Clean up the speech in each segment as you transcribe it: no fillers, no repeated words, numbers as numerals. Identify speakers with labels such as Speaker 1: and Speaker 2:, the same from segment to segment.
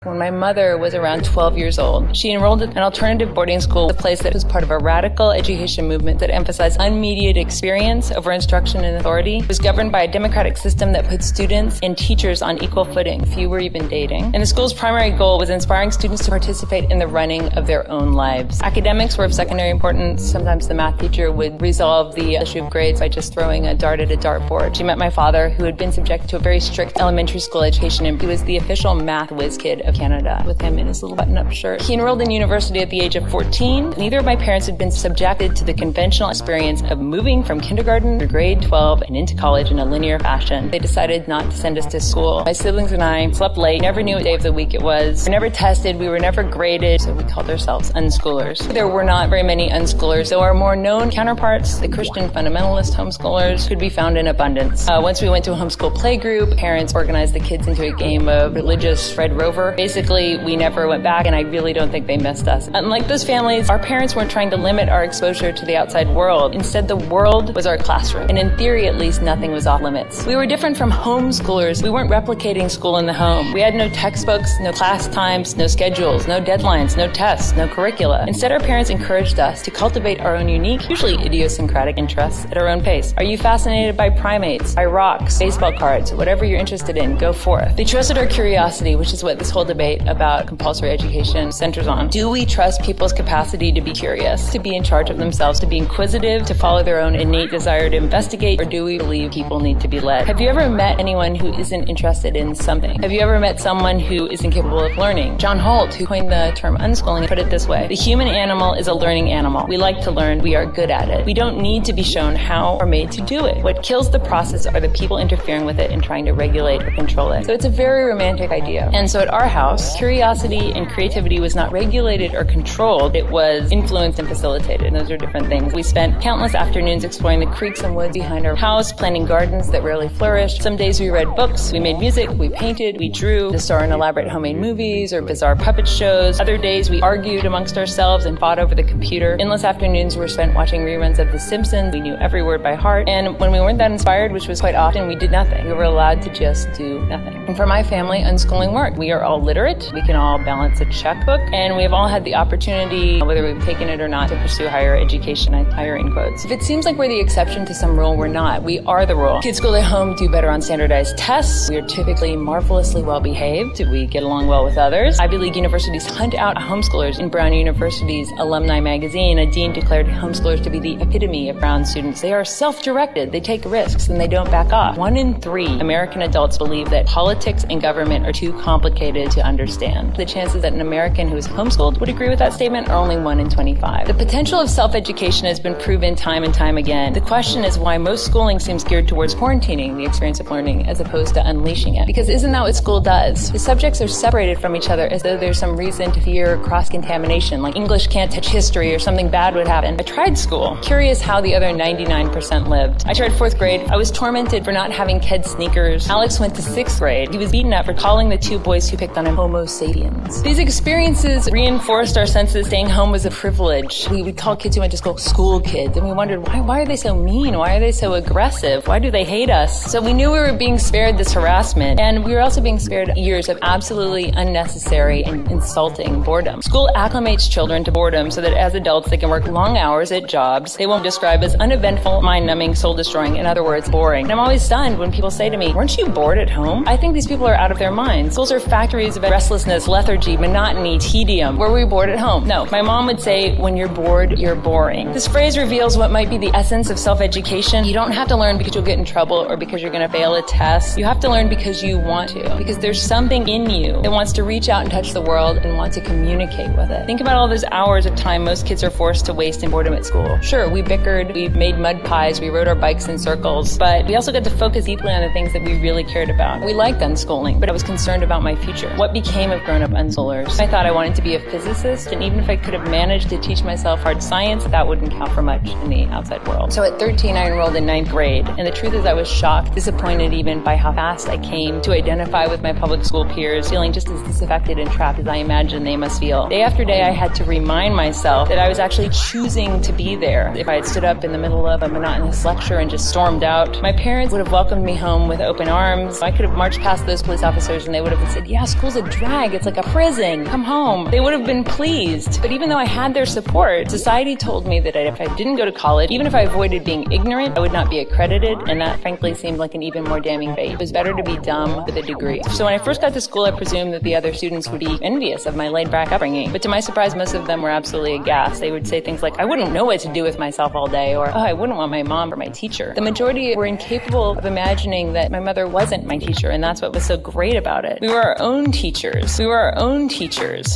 Speaker 1: When my mother was around 12 years old, she enrolled in an alternative boarding school, a place that was part of a radical education movement that emphasized unmediated experience over instruction and authority. It was governed by a democratic system that put students and teachers on equal footing. Few were even dating. And the school's primary goal was inspiring students to participate in the running of their own lives. Academics were of secondary importance. Sometimes the math teacher would resolve the issue of grades by just throwing a dart at a dartboard. She met my father, who had been subjected to a very strict elementary school education, and he was the official math whiz kid of Canada, with him in his little button-up shirt. He enrolled in university at the age of 14. Neither of my parents had been subjected to the conventional experience of moving from kindergarten to grade 12 and into college in a linear fashion. They decided not to send us to school. My siblings and I slept late, never knew what day of the week it was. We were never tested, we were never graded, so we called ourselves unschoolers. There were not very many unschoolers, though our more known counterparts, the Christian fundamentalist homeschoolers, could be found in abundance. Once we went to a homeschool playgroup, parents organized the kids into a game of religious Red Rover. Basically, we never went back, and I really don't think they missed us. Unlike those families, our parents weren't trying to limit our exposure to the outside world. Instead, the world was our classroom, and in theory, at least, nothing was off limits. We were different from homeschoolers. We weren't replicating school in the home. We had no textbooks, no class times, no schedules, no deadlines, no tests, no curricula. Instead, our parents encouraged us to cultivate our own unique, usually idiosyncratic interests at our own pace. Are you fascinated by primates, by rocks, baseball cards, whatever you're interested in, go forth. They trusted our curiosity, which is what this whole debate about compulsory education centers on. Do we trust people's capacity to be curious, to be in charge of themselves, to be inquisitive, to follow their own innate desire to investigate, or do we believe people need to be led? Have you ever met anyone who isn't interested in something? Have you ever met someone who is incapable of learning? John Holt, who coined the term unschooling, put it this way: the human animal is a learning animal. We like to learn, we are good at it. We don't need to be shown how or made to do it. What kills the process are the people interfering with it and trying to regulate or control it. So it's a very romantic idea. And so at our house, curiosity and creativity was not regulated or controlled. It was influenced and facilitated. And those are different things. We spent countless afternoons exploring the creeks and woods behind our house, planting gardens that rarely flourished. Some days we read books, we made music, we painted, we drew, to star in elaborate homemade movies or bizarre puppet shows. Other days we argued amongst ourselves and fought over the computer. Endless afternoons were spent watching reruns of The Simpsons. We knew every word by heart. And when we weren't that inspired, which was quite often, we did nothing. We were allowed to just do nothing. And for my family, unschooling worked. We are all literate. We can all balance a checkbook, and we have all had the opportunity, whether we've taken it or not, to pursue higher education, higher in quotes. If it seems like we're the exception to some rule, we're not. We are the rule. Kids schooled at home do better on standardized tests. We are typically marvelously well behaved. We get along well with others. Ivy League universities hunt out homeschoolers. In Brown University's alumni magazine, a dean declared homeschoolers to be the epitome of Brown students. They are self-directed. They take risks and they don't back off. 1 in 3 American adults believe that politics and government are too complicated to understand. The chances that an American who is homeschooled would agree with that statement are only 1 in 25. The potential of self-education has been proven time and time again. The question is why most schooling seems geared towards quarantining the experience of learning as opposed to unleashing it. Because isn't that what school does? The subjects are separated from each other as though there's some reason to fear cross-contamination, like English can't touch history or something bad would happen. I tried school, curious how the other 99% lived. I tried 4th grade. I was tormented for not having Ked sneakers. Alex went to 6th grade. He was beaten up for calling the 2 boys who picked on him Homo sapiens. These experiences reinforced our sense that staying home was a privilege. We would call kids who went to school kids, and we wondered, why are they so mean? Why are they so aggressive? Why do they hate us? So we knew we were being spared this harassment, and we were also being spared years of absolutely unnecessary and insulting boredom. School acclimates children to boredom so that as adults they can work long hours at jobs they won't describe as uneventful, mind-numbing, soul-destroying, in other words, boring. And I'm always stunned when people say to me, weren't you bored at home? I think these people are out of their minds. Schools are factories of restlessness, lethargy, monotony, tedium. Were we bored at home? No. My mom would say, when you're bored, you're boring. This phrase reveals what might be the essence of self-education. You don't have to learn because you'll get in trouble or because you're going to fail a test. You have to learn because you want to, because there's something in you that wants to reach out and touch the world and want to communicate with it. Think about all those hours of time most kids are forced to waste in boredom at school. Sure, we bickered, we made mud pies, we rode our bikes in circles, but we also got to focus deeply on the things that we really cared about. We liked unschooling, but I was concerned about my future. What became of grown-up unschoolers? I thought I wanted to be a physicist, and even if I could have managed to teach myself hard science, that wouldn't count for much in the outside world. So at 13, I enrolled in 9th grade, and the truth is I was shocked, disappointed even by how fast I came to identify with my public school peers, feeling just as disaffected and trapped as I imagined they must feel. Day after day, I had to remind myself that I was actually choosing to be there. If I had stood up in the middle of a monotonous lecture and just stormed out, my parents would have welcomed me home with open arms. I could have marched past those police officers and they would have said, yeah, school's school's a drag. It's like a prison. Come home. They would have been pleased. But even though I had their support, society told me that if I didn't go to college, even if I avoided being ignorant, I would not be accredited, and that frankly seemed like an even more damning fate. It was better to be dumb with a degree. So when I first got to school, I presumed that the other students would be envious of my laid-back upbringing. But to my surprise, most of them were absolutely aghast. They would say things like, I wouldn't know what to do with myself all day, or, oh, I wouldn't want my mom or my teacher. The majority were incapable of imagining that my mother wasn't my teacher, and that's what was so great about it. We were our own teachers.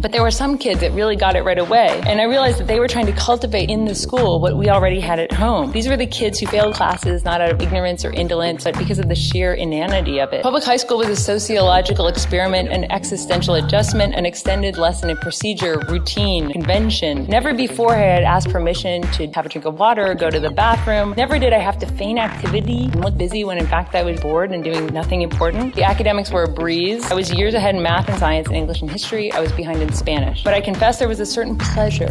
Speaker 1: But there were some kids that really got it right away. And I realized that they were trying to cultivate in the school what we already had at home. These were the kids who failed classes not out of ignorance or indolence, but because of the sheer inanity of it. Public high school was a sociological experiment, an existential adjustment, an extended lesson in procedure, routine, convention. Never before had I asked permission to have a drink of water or go to the bathroom. Never did I have to feign activity and look busy when in fact I was bored and doing nothing important. The academics were a breeze. I was years ahead in math and science and English and history. I was behind in Spanish. But I confess there was a certain pleasure,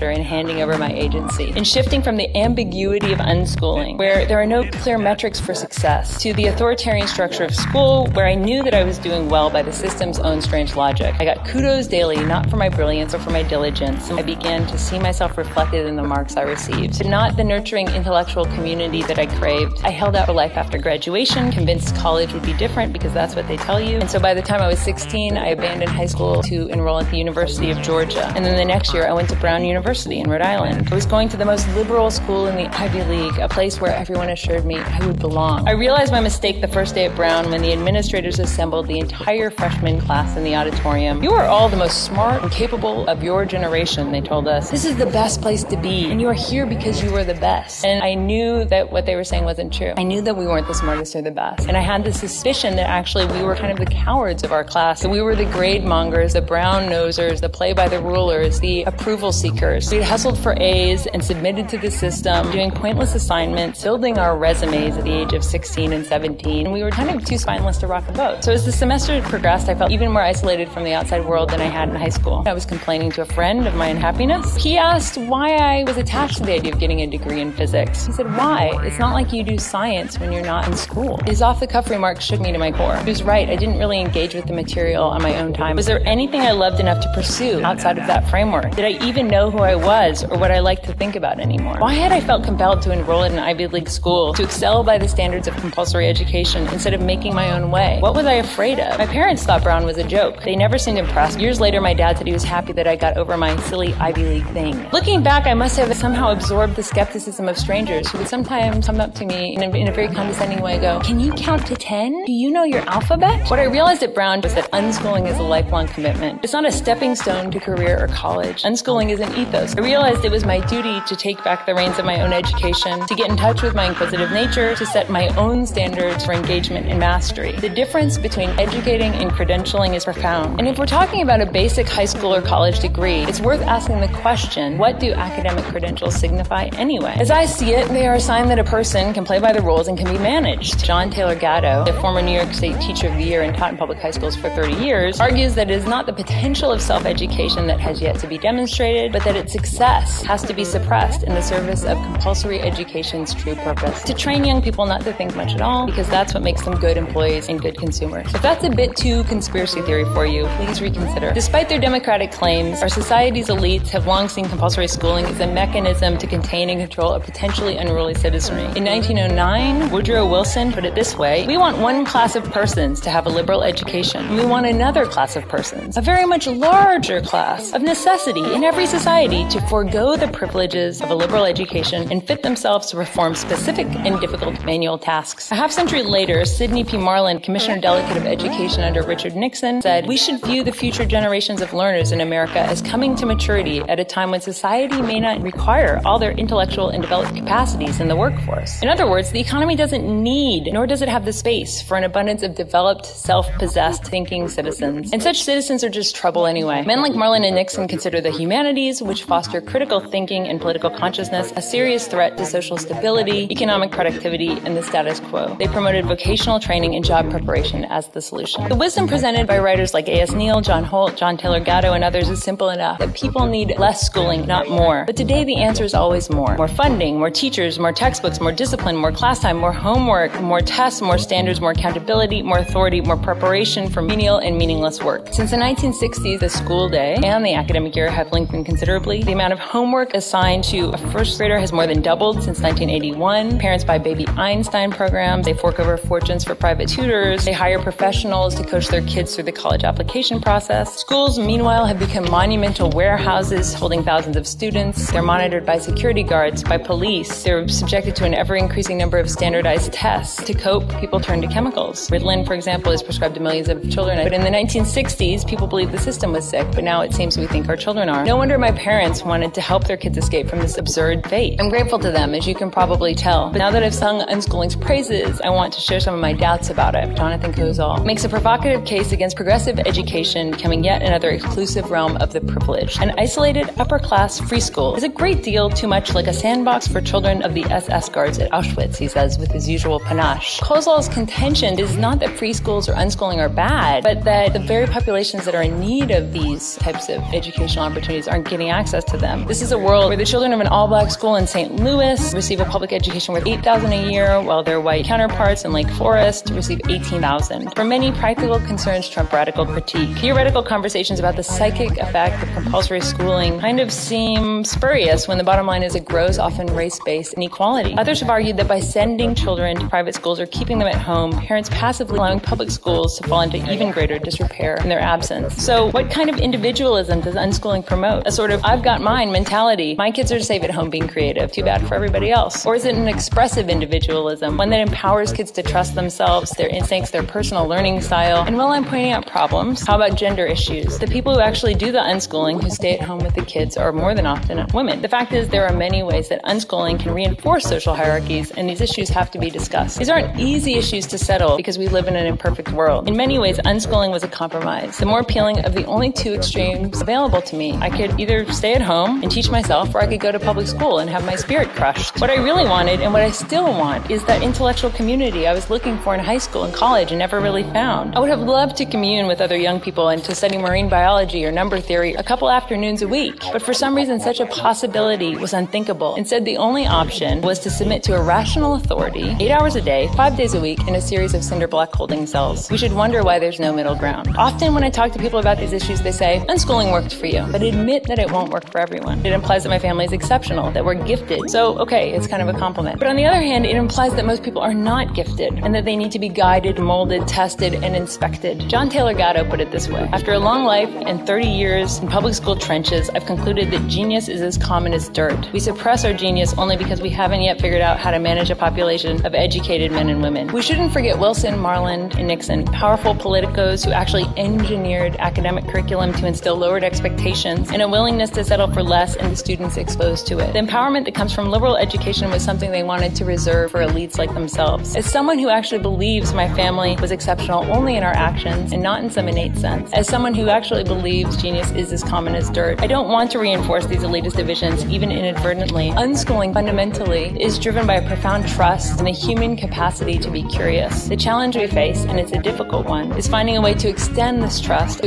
Speaker 1: in handing over my agency, in shifting from the ambiguity of unschooling, where there are no clear metrics for success, to the authoritarian structure of school, where I knew that I was doing well by the system's own strange logic. I got kudos daily, not for my brilliance or for my diligence. I began to see myself reflected in the marks I received, but not the nurturing intellectual community that I craved. I held out for life after graduation, convinced college would be different because that's what they tell you. And so by the time I was 16, I abandoned high school to enroll at the University of Georgia. And then the next year, I went to Brown University in Rhode Island. I was going to the most liberal school in the Ivy League, a place where everyone assured me I would belong. I realized my mistake the first day at Brown when the administrators assembled the entire freshman class in the auditorium. You are all the most smart and capable of your generation, they told us. This is the best place to be, and you are here because you are the best. And I knew that what they were saying wasn't true. I knew that we weren't the smartest or the best. And I had the suspicion that actually we were kind of the cowards of our class, that we were the grade mongers, the brown nosers, the play by the rulers, the approval seekers. We hustled for A's and submitted to the system, doing pointless assignments, building our resumes at the age of 16 and 17, and we were kind of too spineless to rock a boat. So as the semester progressed, I felt even more isolated from the outside world than I had in high school. I was complaining to a friend of my unhappiness. He asked why I was attached to the idea of getting a degree in physics. He said, why? It's not like you do science when you're not in school. His off-the-cuff remarks shook me to my core. He was right. I didn't really engage with the material on my own time. Was there anything I loved enough to pursue outside of that framework? Did I even know who I was or what I liked to think about anymore? Why had I felt compelled to enroll at an Ivy League school, to excel by the standards of compulsory education instead of making my own way? What was I afraid of? My parents thought Brown was a joke. They never seemed impressed. Years later, my dad said he was happy that I got over my silly Ivy League thing. Looking back, I must have somehow absorbed the skepticism of strangers who would sometimes come up to me in a very condescending way, go, can you count to 10? Do you know your alphabet? What I realized at Brown was that unschooling is a lifelong commitment. It's not a stepping stone to career or college. Unschooling is an ethos. I realized it was my duty to take back the reins of my own education, to get in touch with my inquisitive nature, to set my own standards for engagement and mastery. The difference between educating and credentialing is profound. And if we're talking about a basic high school or college degree, it's worth asking the question, what do academic credentials signify anyway? As I see it, they are a sign that a person can play by the rules and can be managed. John Taylor Gatto, the former New York State Teacher of the Year and taught in public high schools for 30 years, argues that it is not the potential of self-education that has yet to be demonstrated, but that its success has to be suppressed in the service of compulsory education's true purpose. To train young people not to think much at all, because that's what makes them good employees and good consumers. If that's a bit too conspiracy theory for you, please reconsider. Despite their democratic claims, our society's elites have long seen compulsory schooling as a mechanism to contain and control a potentially unruly citizenry. In 1909, Woodrow Wilson put it this way, we want one class of persons to have a liberal education, and we want another class of persons, a very much larger class, of necessity in every society, to forego the privileges of a liberal education and fit themselves to perform specific and difficult manual tasks. A half-century later, Sidney P. Marland, Commissioner Delegate of Education under Richard Nixon, said, we should view the future generations of learners in America as coming to maturity at a time when society may not require all their intellectual and developed capacities in the workforce. In other words, the economy doesn't need, nor does it have the space for an abundance of developed, self-possessed, thinking citizens. And such citizens are just trouble anyway. Men like Marland and Nixon consider the humanities, which foster critical thinking and political consciousness, a serious threat to social stability, economic productivity, and the status quo. They promoted vocational training and job preparation as the solution. The wisdom presented by writers like A.S. Neal, John Holt, John Taylor Gatto, and others is simple enough, that people need less schooling, not more. But today the answer is always more. More funding, more teachers, more textbooks, more discipline, more class time, more homework, more tests, more standards, more accountability, more authority, more preparation, education for menial and meaningless work. Since the 1960s, the school day and the academic year have lengthened considerably. The amount of homework assigned to a first grader has more than doubled since 1981. Parents buy baby Einstein programs. They fork over fortunes for private tutors. They hire professionals to coach their kids through the college application process. Schools, meanwhile, have become monumental warehouses holding thousands of students. They're monitored by security guards, by police. They're subjected to an ever-increasing number of standardized tests. To cope, people turn to chemicals. Ritalin, for example, is prescribed to millions of children. But in the 1960s, people believed the system was sick, but now it seems we think our children are. No wonder my parents wanted to help their kids escape from this absurd fate. I'm grateful to them, as you can probably tell. But now that I've sung unschooling's praises, I want to share some of my doubts about it. Jonathan Kozol makes a provocative case against progressive education becoming yet another exclusive realm of the privileged. An isolated, upper-class free school is a great deal too much like a sandbox for children of the SS guards at Auschwitz, he says with his usual panache. Kozol's contention is not that free schools or unschooling are bad, but that the very populations that are in need of these types of educational opportunities aren't getting access to them. This is a world where the children of an all-black school in St. Louis receive a public education worth $8,000 a year, while their white counterparts in Lake Forest receive $18,000. For many, practical concerns trump radical critique. Theoretical conversations about the psychic effect of compulsory schooling kind of seem spurious when the bottom line is it grows often race-based inequality. Others have argued that by sending children to private schools or keeping them at home, parents passively allowing public schools to fall into even greater disrepair in their absence. So what kind of individualism does unschooling promote? A sort of I've got mine mentality. My kids are safe at home being creative. Too bad for everybody else. Or is it an expressive individualism, one that empowers kids to trust themselves, their instincts, their personal learning style? And while I'm pointing out problems, how about gender issues? The people who actually do the unschooling, who stay at home with the kids, are more than often women. The fact is there are many ways that unschooling can reinforce social hierarchies, and these issues have to be discussed. These aren't easy issues to settle because we live in an imperfect world. In many ways, unschooling was a compromise, the more appealing of the only two extremes available to me. I could either stay at home and teach myself, or I could go to public school and have my spirit crushed. What I really wanted, and what I still want, is that intellectual community I was looking for in high school and college and never really found. I would have loved to commune with other young people and to study marine biology or number theory a couple afternoons a week, but for some reason such a possibility was unthinkable. Instead, the only option was to submit to a rational authority 8 hours a day, 5 days a week, in a series of cinder block holding cells. We should wonder why there's no middle ground. Often when I talk to people about these issues, they say, unschooling worked for you, but admit that it won't work for everyone. It implies that my family is exceptional, that we're gifted. So, okay, it's kind of a compliment. But on the other hand, it implies that most people are not gifted, and that they need to be guided, molded, tested, and inspected. John Taylor Gatto put it this way: after a long life and 30 years in public school trenches, I've concluded that genius is as common as dirt. We suppress our genius only because we haven't yet figured out how to manage a population of educated men and women. We shouldn't forget Wilson, Marland, and Nixon, powerful politicos who actually engineered academic curriculum to instill lowered expectations and a willingness to settle for less and the students exposed to it. The empowerment that comes from liberal education was something they wanted to reserve for elites like themselves. As someone who actually believes my family was exceptional only in our actions and not in some innate sense, as someone who actually believes genius is as common as dirt, I don't want to reinforce these elitist divisions even inadvertently. Unschooling fundamentally is driven by a profound trust in the human capacity to be curious. The challenge we face, and it's a difficult one, is finding a way to extend this trust,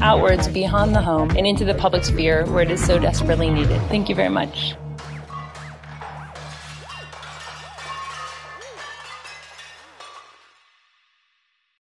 Speaker 1: outwards beyond the home and into the public sphere where it is so desperately needed. Thank you very much.